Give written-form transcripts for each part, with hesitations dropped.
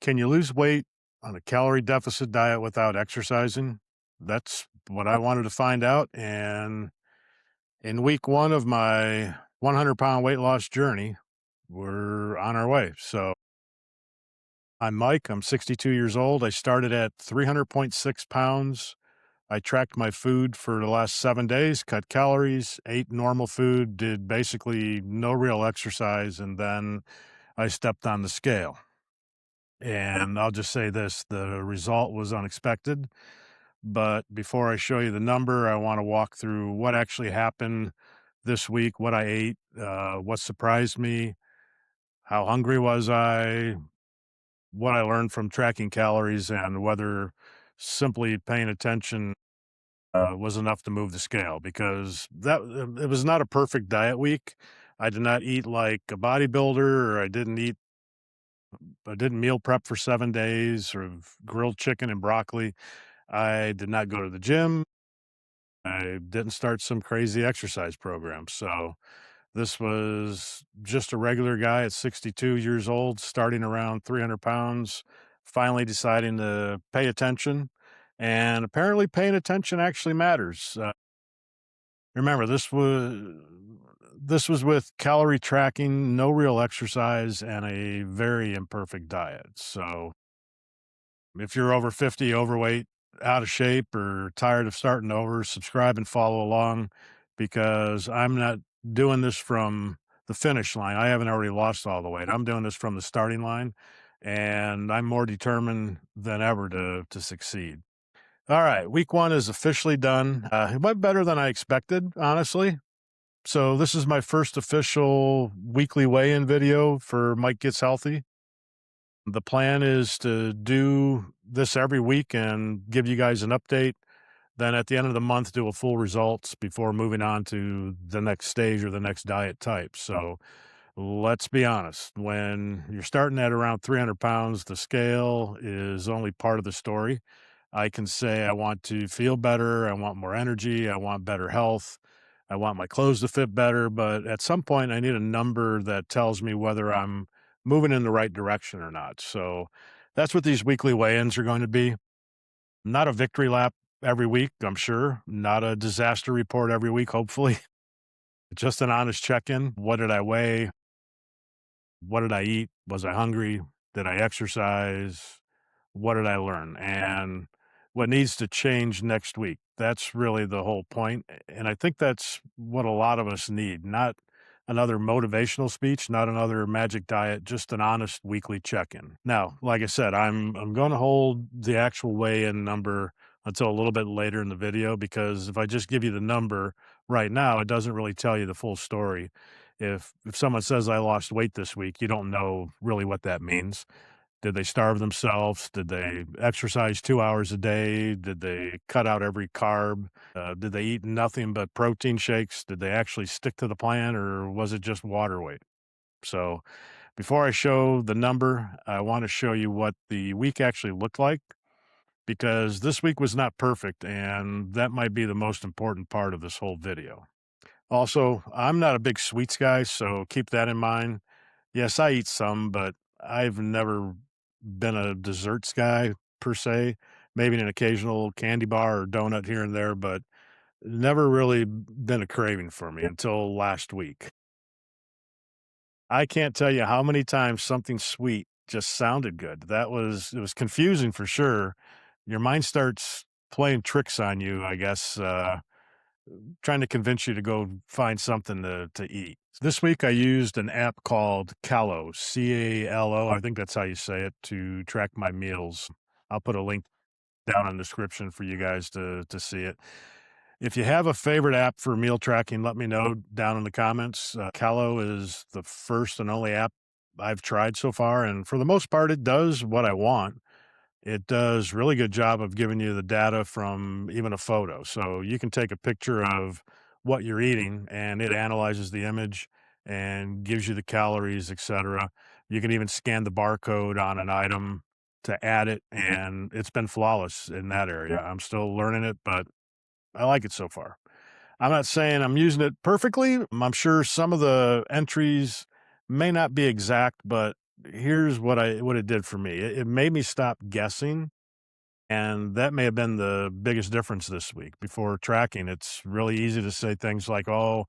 Can you lose weight on a calorie deficit diet without exercising? That's what I wanted to find out. And in week one of my 100-pound weight loss journey, we're on our way. So I'm Mike. I'm 62 years old. I started at 300.6 pounds. I tracked my food for the last 7 days, cut calories, ate normal food, did basically no real exercise, and then I stepped on the scale. And I'll just say this, the result was unexpected. But before I show you the number, I want to walk through what actually happened this week, what I ate, what surprised me, how hungry was I, what I learned from tracking calories, and whether simply paying attention was enough to move the scale because it was not a perfect diet week. I did not eat like a bodybuilder, or I didn't meal prep for 7 days or grilled chicken and broccoli. I did not go to the gym. I didn't start some crazy exercise program. So this was just a regular guy at 62 years old, starting around 300 pounds, finally deciding to pay attention. And apparently, paying attention actually matters. Remember, this was with calorie tracking, no real exercise, and a very imperfect diet. So if you're over 50, overweight, out of shape, or tired of starting over, subscribe and follow along because I'm not doing this from the finish line. I haven't already lost all the weight. I'm doing this from the starting line, and I'm more determined than ever to succeed. All right, week one is officially done. It went better than I expected, honestly. So this is my first official weekly weigh-in video for Mike Gets Healthy. The plan is to do this every week and give you guys an update. Then at the end of the month, do a full results before moving on to the next stage or the next diet type. So let's be honest, when you're starting at around 300 pounds, the scale is only part of the story. I can say I want to feel better. I want more energy. I want better health. I want my clothes to fit better. But at some point, I need a number that tells me whether I'm moving in the right direction or not. So that's what these weekly weigh ins are going to be. Not a victory lap every week, I'm sure. Not a disaster report every week, hopefully. Just an honest check in. What did I weigh? What did I eat? Was I hungry? Did I exercise? What did I learn? And what needs to change next week? That's really the whole point. And I think that's what a lot of us need, not another motivational speech, not another magic diet, just an honest weekly check-in. Now, like I said, I'm going to hold the actual weigh-in number until a little bit later in the video because if I just give you the number right now, it doesn't really tell you the full story. If someone says I lost weight this week, you don't know really what that means. Did they starve themselves? Did they exercise 2 hours a day? Did they cut out every carb? Did they eat nothing but protein shakes? Did they actually stick to the plan, or was it just water weight? So before I show the number, I want to show you what the week actually looked like because this week was not perfect, and that might be the most important part of this whole video. Also, I'm not a big sweets guy, so keep that in mind. Yes, I eat some, but I've never been a desserts guy per se. Maybe an occasional candy bar or donut here and there, but never really been a craving for me until last week. I can't tell you how many times something sweet just sounded good. It was confusing for sure. Your mind starts playing tricks on you, I guess, trying to convince you to go find something to eat. This week I used an app called Calo, Calo. I think that's how you say it, to track my meals. I'll put a link down in the description for you guys to see it. If you have a favorite app for meal tracking, let me know down in the comments. Calo is the first and only app I've tried so far, and for the most part, it does what I want. It does really good job of giving you the data from even a photo. So you can take a picture of what you're eating and it analyzes the image and gives you the calories, etc. You can even scan the barcode on an item to add it, and it's been flawless in that area. I'm still learning it, but I like it so far. I'm not saying I'm using it perfectly. I'm sure some of the entries may not be exact, but here's what it did for me. It made me stop guessing, and that may have been the biggest difference this week. Before tracking, it's really easy to say things like, "Oh,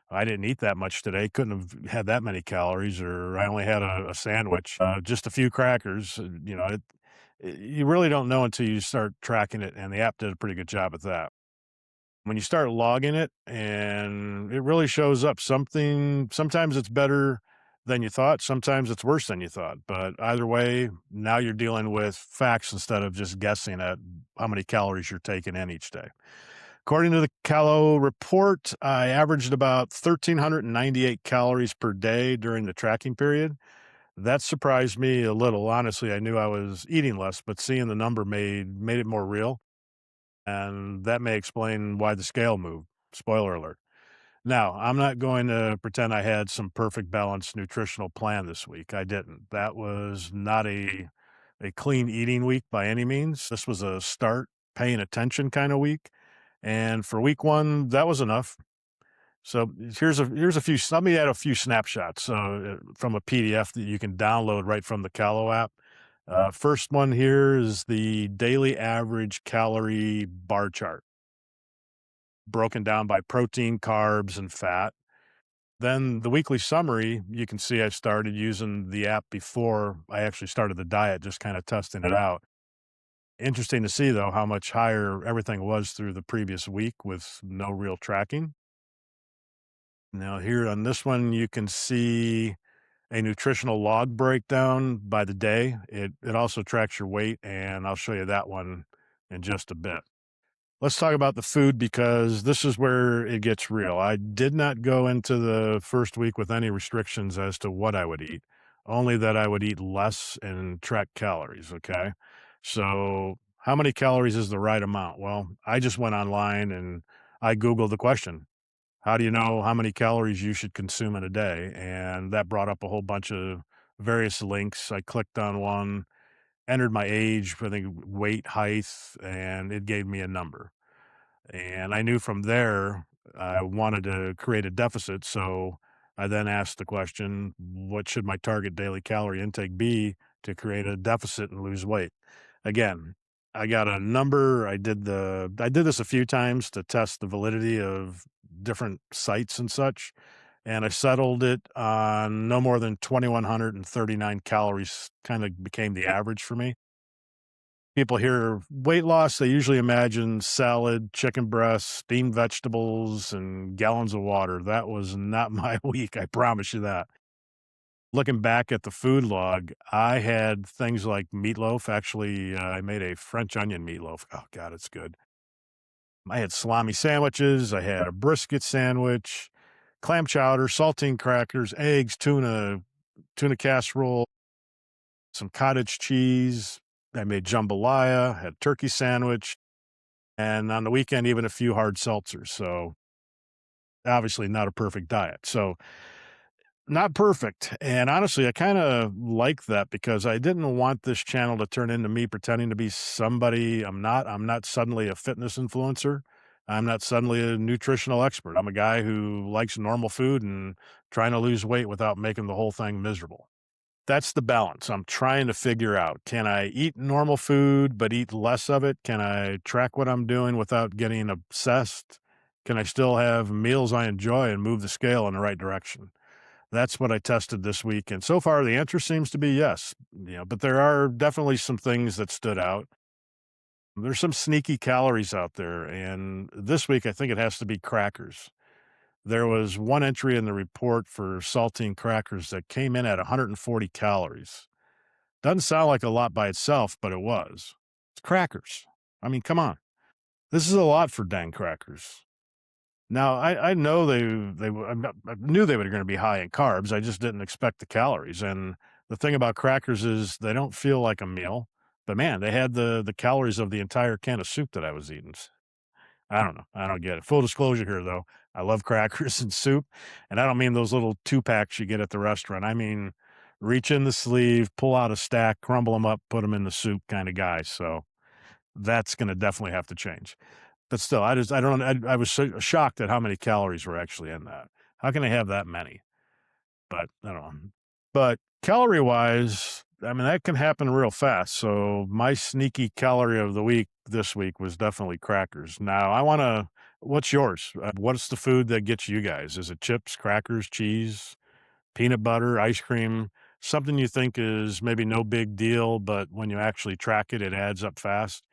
I didn't eat that much today. Couldn't have had that many calories," or "I only had a sandwich, just a few crackers." You really don't know until you start tracking it, and the app did a pretty good job at that. When you start logging it and it really shows up sometimes it's better than you thought, sometimes it's worse than you thought, but either way, now you're dealing with facts instead of just guessing at how many calories you're taking in each day. According to the Calo report, I averaged about 1,398 calories per day during the tracking period. That surprised me a little. Honestly, I knew I was eating less, but seeing the number made it more real, and that may explain why the scale moved. Spoiler alert. Now, I'm not going to pretend I had some perfect balanced nutritional plan this week. I didn't. That was not a clean eating week by any means. This was a start paying attention kind of week. And for week 1, that was enough. So here's a few. Let me add a few snapshots from a PDF that you can download right from the Calo app. First one here is the daily average calorie bar chart, broken down by protein, carbs, and fat. Then the weekly summary, you can see I started using the app before I actually started the diet, just kind of testing it out. Interesting to see, though, how much higher everything was through the previous week with no real tracking. Now, here on this one, you can see a nutritional log breakdown by the day. It also tracks your weight, and I'll show you that one in just a bit. Let's talk about the food because this is where it gets real. I did not go into the first week with any restrictions as to what I would eat, only that I would eat less and track calories. Okay. So, how many calories is the right amount? Well, I just went online and I Googled the question: how do you know how many calories you should consume in a day? And that brought up a whole bunch of various links. I clicked on one, entered my age, I think weight, height, and it gave me a number. And I knew from there I wanted to create a deficit. So I then asked the question, what should my target daily calorie intake be to create a deficit and lose weight? Again, I got a number. I did this a few times to test the validity of different sites and such. And I settled it on no more than 2,139 calories, kind of became the average for me. People hear weight loss, they usually imagine salad, chicken breasts, steamed vegetables, and gallons of water. That was not my week, I promise you that. Looking back at the food log, I had things like meatloaf. Actually, I made a French onion meatloaf. Oh, God, it's good. I had salami sandwiches. I had a brisket sandwich, clam chowder, saltine crackers, eggs, tuna casserole, some cottage cheese. I made jambalaya, had turkey sandwich, and on the weekend, even a few hard seltzers. So obviously not a perfect diet. So not perfect. And honestly, I kind of like that because I didn't want this channel to turn into me pretending to be somebody I'm not. I'm not suddenly a fitness influencer. I'm not suddenly a nutritional expert. I'm a guy who likes normal food and trying to lose weight without making the whole thing miserable. That's the balance I'm trying to figure out. Can I eat normal food, but eat less of it? Can I track what I'm doing without getting obsessed? Can I still have meals I enjoy and move the scale in the right direction? That's what I tested this week. And so far, the answer seems to be yes. But there are definitely some things that stood out. There's some sneaky calories out there. And this week, I think it has to be crackers. There was one entry in the report for saltine crackers that came in at 140 calories. Doesn't sound like a lot by itself, but it was. It's crackers. I mean, come on. This is a lot for dang crackers. Now, I know I knew they were gonna be high in carbs, I just didn't expect the calories, and the thing about crackers is they don't feel like a meal, but man, they had the calories of the entire can of soup that I was eating. I don't know, I don't get it. Full disclosure here, though, I love crackers and soup, and I don't mean those little 2-packs you get at the restaurant, I mean, reach in the sleeve, pull out a stack, crumble them up, put them in the soup kinda guy, so that's gonna definitely have to change. But still, I don't I was so shocked at how many calories were actually in that. How can they have that many? But I don't know. But Calorie wise, I mean, that can happen real fast. So my sneaky calorie of the week this week was definitely crackers. Now I want to, what's yours? What's the food that gets you guys? Is it chips, crackers, cheese, peanut butter, ice cream? Something you think is maybe no big deal, but when you actually track it, it adds up fast.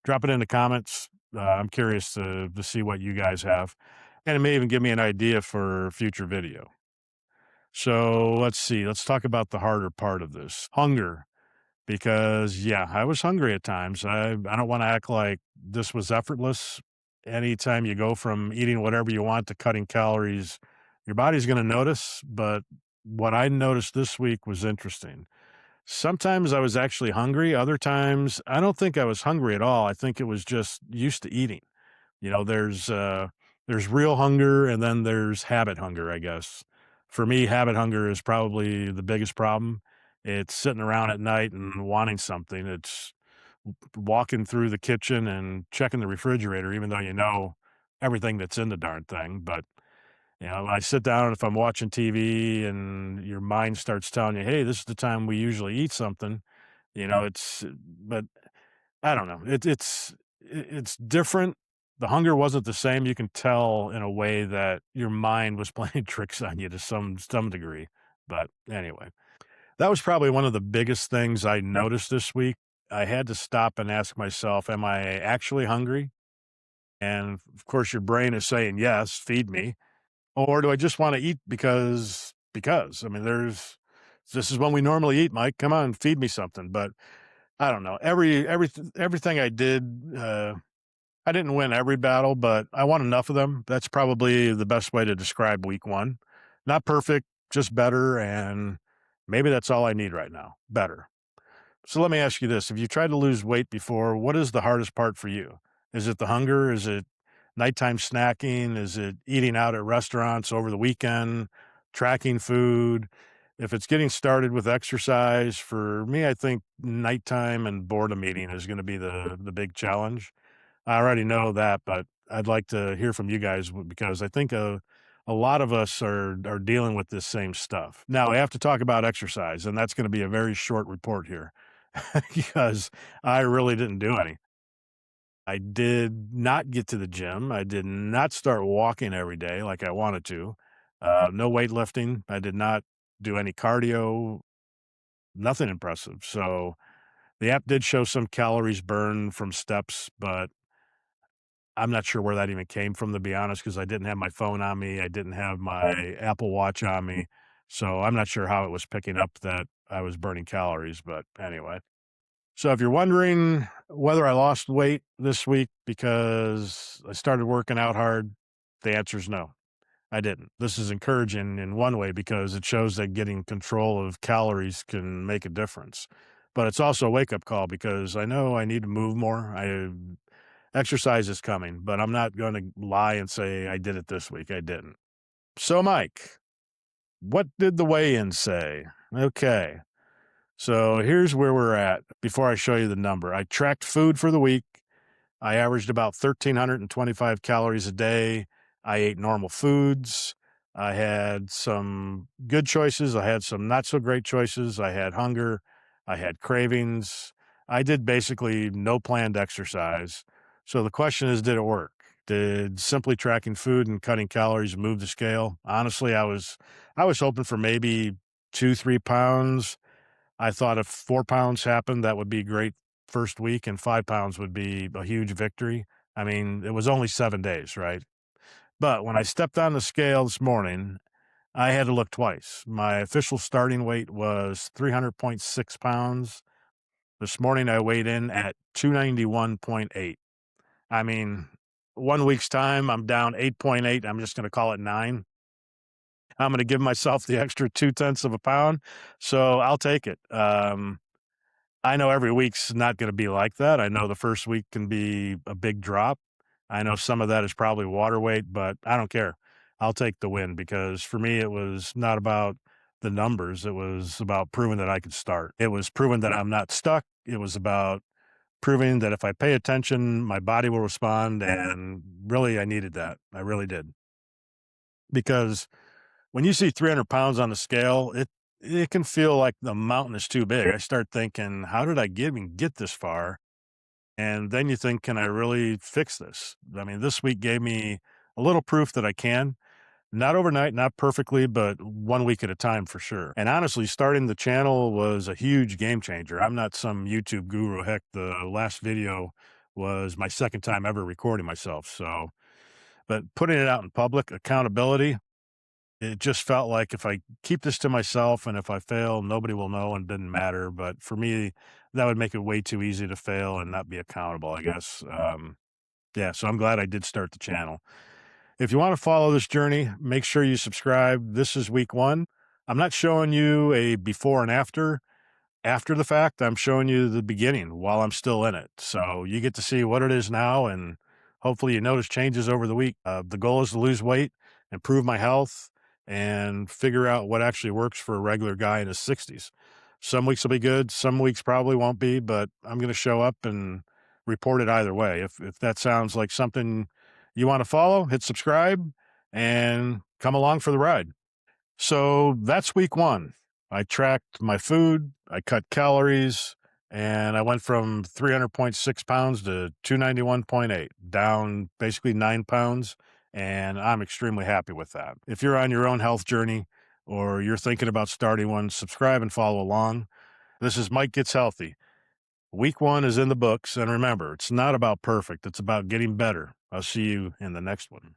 Drop it in the comments. I'm curious to see what you guys have. And it may even give me an idea for future video. So let's see. Let's talk about the harder part of this hunger. Because, yeah, I was hungry at times. I don't want to act like this was effortless. Anytime you go from eating whatever you want to cutting calories, your body's going to notice. But what I noticed this week was interesting. Sometimes I was actually hungry. Other times, I don't think I was hungry at all. I think it was just used to eating. You know, there's real hunger and then there's habit hunger, I guess. For me, habit hunger is probably the biggest problem. It's sitting around at night and wanting something. It's walking through the kitchen and checking the refrigerator, even though you know everything that's in the darn thing. But you know, when I sit down, if I'm watching TV and your mind starts telling you, "Hey, this is the time we usually eat something," you know, but I don't know. It's different. The hunger wasn't the same. You can tell in a way that your mind was playing tricks on you to some degree. But anyway, that was probably one of the biggest things I noticed this week. I had to stop and ask myself, am I actually hungry? And of course your brain is saying, yes, feed me. Or do I just want to eat because? I mean, this is when we normally eat, Mike. Come on, feed me something. But I don't know. Everything I did, I didn't win every battle, but I won enough of them. That's probably the best way to describe week one. Not perfect, just better, and maybe that's all I need right now. Better. So let me ask you this: have you tried to lose weight before? What is the hardest part for you? Is it the hunger? Is it nighttime snacking? Is it eating out at restaurants over the weekend? Tracking food? If it's getting started with exercise, for me, I think nighttime and boredom eating is going to be the big challenge. I already know that, but I'd like to hear from you guys because I think a lot of us are dealing with this same stuff. Now, I have to talk about exercise, and that's going to be a very short report here because I really didn't do any. I did not get to the gym. I did not start walking every day like I wanted to. No weightlifting. I did not do any cardio, nothing impressive. So the app did show some calories burned from steps, but I'm not sure where that even came from, to be honest, because I didn't have my phone on me. I didn't have my Apple Watch on me. So I'm not sure how it was picking up that I was burning calories. But anyway. So if you're wondering whether I lost weight this week because I started working out hard, the answer is no, I didn't. This is encouraging in one way because it shows that getting control of calories can make a difference. But it's also a wake up call because I know I need to move more. Exercise is coming, but I'm not going to lie and say I did it this week. I didn't. So, Mike, what did the weigh in say? Okay. So here's where we're at before I show you the number. I tracked food for the week. I averaged about 1,325 calories a day. I ate normal foods. I had some good choices. I had some not so great choices. I had hunger. I had cravings. I did basically no planned exercise. So the question is, did it work? Did simply tracking food and cutting calories move the scale? Honestly, I was hoping for maybe 2, 3 pounds. I thought if 4 pounds happened, that would be great first week, and 5 pounds would be a huge victory. I mean, it was only 7 days, right? But when I stepped on the scale this morning, I had to look twice. My official starting weight was 300.6 pounds. This morning, I weighed in at 291.8. I mean, 1 week's time, I'm down 8.8. I'm just going to call it 9. I'm going to give myself the extra 2/10 of a pound. So I'll take it. I know every week's not gonna be like that. I know the first week can be a big drop. I know some of that is probably water weight, but I don't care. I'll take the win because for me, it was not about the numbers. It was about proving that I could start. It was proving that I'm not stuck. It was about proving that if I pay attention, my body will respond, and really, I needed that. I really did. Because when you see 300 pounds on the scale, it can feel like the mountain is too big. I start thinking, how did I even get this far? And then you think, can I really fix this? I mean, this week gave me a little proof that I can. Not overnight, not perfectly, but 1 week at a time for sure. And honestly, starting the channel was a huge game changer. I'm not some YouTube guru. Heck, the last video was my second time ever recording myself. So, but putting it out in public, accountability, it just felt like if I keep this to myself and if I fail, nobody will know and it didn't matter. But for me, that would make it way too easy to fail and not be accountable, I guess. Yeah, so I'm glad I did start the channel. If you want to follow this journey, make sure you subscribe. This is week 1. I'm not showing you a before and after the fact. I'm showing you the beginning while I'm still in it. So you get to see what it is now, and hopefully you notice changes over the week. The goal is to lose weight, improve my health, and figure out what actually works for a regular guy in his 60s. Some weeks will be good, some weeks probably won't be, but I'm going to show up and report it either way. If that sounds like something you want to follow, hit subscribe and come along for the ride. So that's week 1. I tracked my food, I cut calories, and I went from 300.6 pounds to 291.8, down basically 9 pounds. And I'm extremely happy with that. If you're on your own health journey or you're thinking about starting one, subscribe and follow along. This is Mike Gets Healthy. Week 1 is in the books. And remember, it's not about perfect, it's about getting better. I'll see you in the next one.